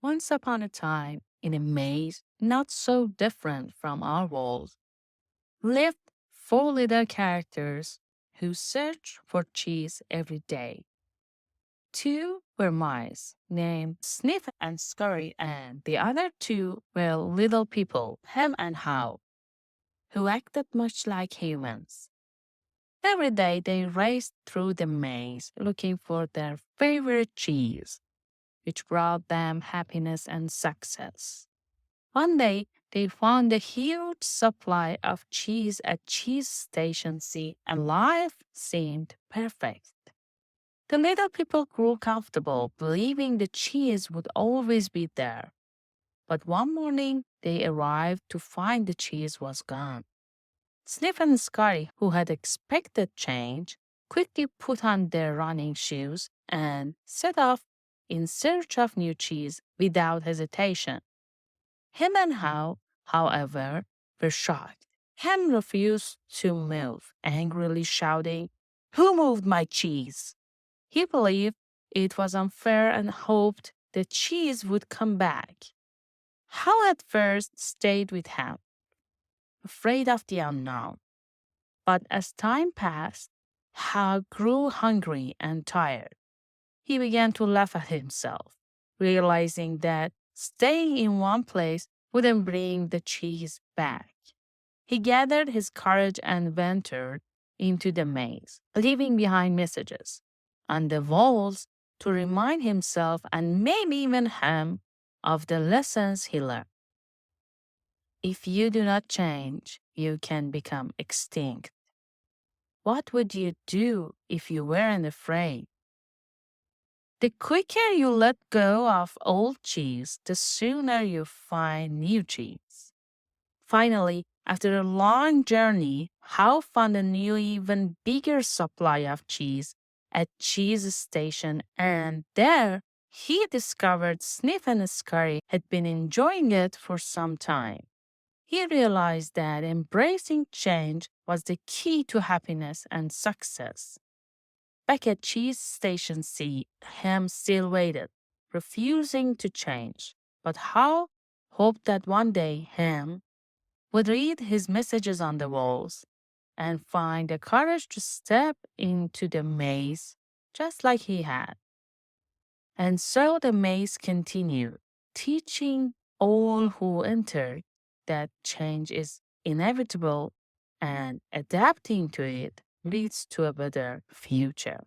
Once upon a time, in a maze not so different from our world, lived four little characters who searched for cheese every day. Two were mice named Sniff and Scurry, and the other two were little people, Hem and How, who acted much like humans. Every day they raced through the maze looking for their favorite cheese, which brought them happiness and success. One day, they found a huge supply of cheese at Cheese Station C, and life seemed perfect. The little people grew comfortable, believing the cheese would always be there. But one morning, they arrived to find the cheese was gone. Sniff and Scotty, who had expected change, quickly put on their running shoes and set off in search of new cheese without hesitation. Him and How, however, were shocked. Ham refused to move, angrily shouting, "Who moved my cheese?" He believed it was unfair and hoped the cheese would come back. How at first stayed with Ham, afraid of the unknown. But as time passed, How grew hungry and tired. He began to laugh at himself, realizing that staying in one place wouldn't bring the cheese back. He gathered his courage and ventured into the maze, leaving behind messages on the walls to remind himself and maybe even him of the lessons he learned. If you do not change, you can become extinct. What would you do if you weren't afraid? The quicker you let go of old cheese, the sooner you find new cheese. Finally, after a long journey, How found a new, even bigger supply of cheese at Cheese Station, and there he discovered Sniff and Scurry had been enjoying it for some time. He realized that embracing change was the key to happiness and success. Back at Cheese Station C, Ham still waited, refusing to change. But How hoped that one day Ham would read his messages on the walls and find the courage to step into the maze just like he had. And so the maze continued, teaching all who enter that change is inevitable and adapting to it leads to a better future.